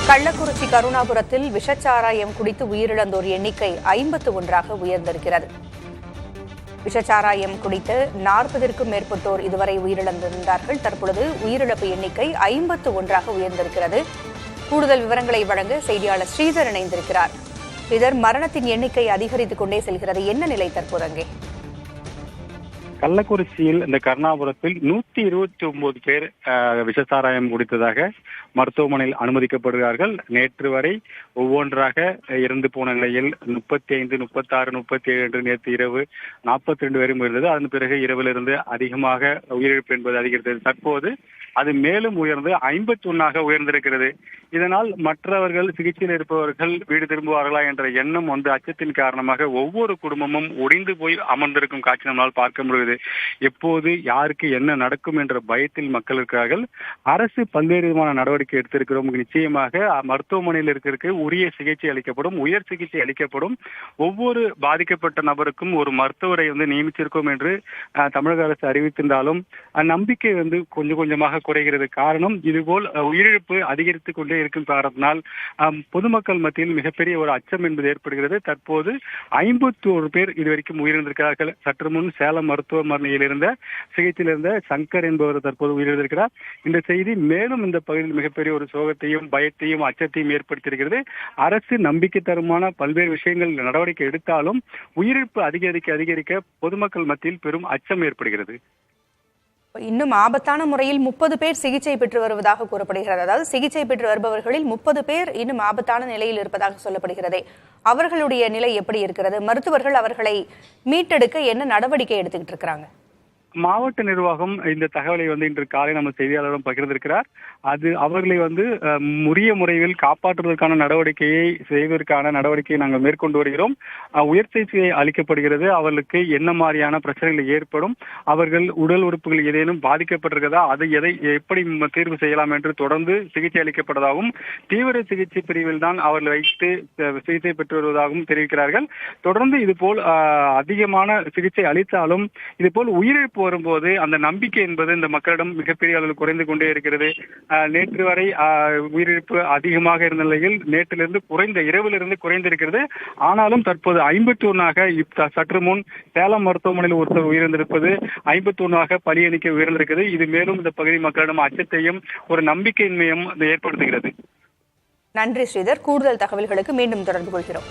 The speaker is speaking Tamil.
கள்ளக்குறிச்சி கருணாபுரத்தில் விஷச்சாராயம் குடித்து உயிரிழந்தோர் எண்ணிக்கை 51ஆக உயர்ந்திருக்கிறது. விஷச்சாராயம் குடித்து 40க்கும் மேற்பட்டோர் இதுவரை உயிரிழந்திருந்தார்கள். தற்பொழுது உயிரிழப்பு எண்ணிக்கை 51ஆக உயர்ந்திருக்கிறது. கூடுதல் விவரங்களை வழங்க செய்தியாளர் ஸ்ரீதர் இணைந்திருக்கிறார். ஸ்ரீதர், மரணத்தின் எண்ணிக்கை அதிகரித்துக் கொண்டே செல்கிறது. என்ன நிலை தற்போது அங்கே? கள்ளக்குறிச்சியில் இந்த கருணாபுரத்தில் 129 பேர் விஷசாராயம் குடித்ததாக மருத்துவமனையில் அனுமதிக்கப்படுகிறார்கள். நேற்று வரை ஒவ்வொன்றாக இறந்து போன நிலையில் 35, 36, 37 என்று நேற்று இரவு 42 வரையும் இருந்தது. அதன் பிறகு இரவிலிருந்து அதிகமாக உயிரிழப்பு என்பது அதிகரித்தது. தற்போது அது மேலும் உயர்ந்து 51ஆக உயர்ந்திருக்கிறது. இதனால் மற்றவர்கள் சிகிச்சையில் இருப்பவர்கள் வீடு திரும்புவார்களா என்ற எண்ணம் அச்சத்தின் காரணமாக ஒவ்வொரு குடும்பமும் ஒடிந்து போய் அமர்ந்திருக்கும் காட்சி நம்மால் பார்க்க முடிகிறது. எப்போது யாருக்கு என்ன நடக்கும் என்ற பயத்தில் மக்கள் இருக்கிறார்கள். அரசு பல்வேறு விதமான நடவடிக்கை எடுத்திருக்கிறோம். நிச்சயமாக மருத்துவமனையில் இருக்கிற உரிய சிகிச்சை அளிக்கப்படும், உயர் சிகிச்சை அளிக்கப்படும். ஒவ்வொரு பாதிக்கப்பட்ட நபருக்கும் ஒரு மருத்துவரை நியமிச்சிருக்கோம் என்று தமிழக அரசு அறிவித்திருந்தாலும் நம்பிக்கை கொஞ்சம் கொஞ்சமாக குறைகிறது. காரணம், இதுபோல் உயிரிழப்பு அதிகரித்துக் கொண்டே இருக்கும் காரணத்தினால் பொதுமக்கள் மத்தியில் மிகப்பெரிய ஒரு அச்சம் என்பது ஏற்படுகிறது. தற்போது 51 பேர் இதுவரைக்கும் உயிரிழந்திருக்கிறார்கள். சற்று முன் சேலம் மருத்துவமனையில் இருந்த சிகிச்சையில் இருந்த சங்கர் என்பவர் தற்போது உயிரிழந்திருக்கிறார். இந்த செய்தி மேலும் இந்த பகுதியில் மிகப்பெரிய ஒரு சோகத்தையும் பயத்தையும் அச்சத்தையும் ஏற்படுத்தியிருக்கிறது. அரசு நம்பிக்கை தருமான பல்வேறு விஷயங்கள் நடவடிக்கை எடுத்தாலும் உயிரிழப்பு அதிகரிக்க பொதுமக்கள் மத்தியில் பெரும் அச்சம் ஏற்படுகிறது. இன்னும் ஆபத்தான முறையில் 30 பேர் சிகிச்சை பெற்று வருவதாக கூறப்படுகிறது. அதாவது சிகிச்சை பெற்று வருபவர்களில் 30 பேர் இன்னும் ஆபத்தான நிலையில் இருப்பதாக சொல்லப்படுகிறது. அவர்களுடைய நிலை எப்படி இருக்கிறது? மருத்துவர்கள் அவர்களை மீட்டெடுக்க என்ன நடவடிக்கை எடுத்துக்கிட்டு இருக்கிறாங்க? மாவட்ட நிர்வாகம் இந்த தகவலை இன்று காலை நம்ம செய்தியாளரிடம் பகிர்ந்திருக்கிறார். அது அவர்களை உரிய முறையில் காப்பாற்றுவதற்கான நடவடிக்கையை செய்வதற்கான நடவடிக்கையை நாங்கள் மேற்கொண்டு வருகிறோம். உயர் சிகிச்சை அளிக்கப்படுகிறது. அவர்களுக்கு என்ன மாதிரியான பிரச்சனைகள் ஏற்படும், அவர்கள் உடல் உறுப்புகள் ஏதேனும் பாதிக்கப்பட்டிருக்கிறதா, அதை எப்படி தீர்வு செய்யலாம் என்று தொடர்ந்து சிகிச்சை அளிக்கப்பட்டதாகவும் தீவிர சிகிச்சை பிரிவில் தான் அவர்கள் வைத்து சிகிச்சை பெற்று வருவதாகவும் தெரிவிக்கிறார்கள். தொடர்ந்து இதுபோல் அதிகமான சிகிச்சை அளித்தாலும் இதுபோல் உயிரிழப்பு வரும்போது அந்த நம்பிக்கை என்பது இந்த மக்களிடம் மிகப்பெரிய அளவில் குறைந்து கொண்டே இருக்கிறது. நேற்று வரை உயிரிழப்பு அதிகமாக இருந்த நிலையில் நேற்றிலிருந்து இரவிலிருந்து குறைந்திருக்கிறது. ஆனாலும் தற்போது 51ஆக சற்று முன் சேலம் மருத்துவமனையில் ஒருத்தர் உயிரிழந்திருப்பது 51ஆக பலி எண்ணிக்கை உயர்ந்திருக்கிறது. இது மேலும் இந்த பகுதி மக்களிடம் அச்சத்தையும் ஒரு நம்பிக்கையின்மையும் ஏற்படுத்துகிறது. நன்றி ஸ்ரீதர். கூடுதல் தகவல்களுக்கு மீண்டும் தொடர்பு கொள்கிறோம்.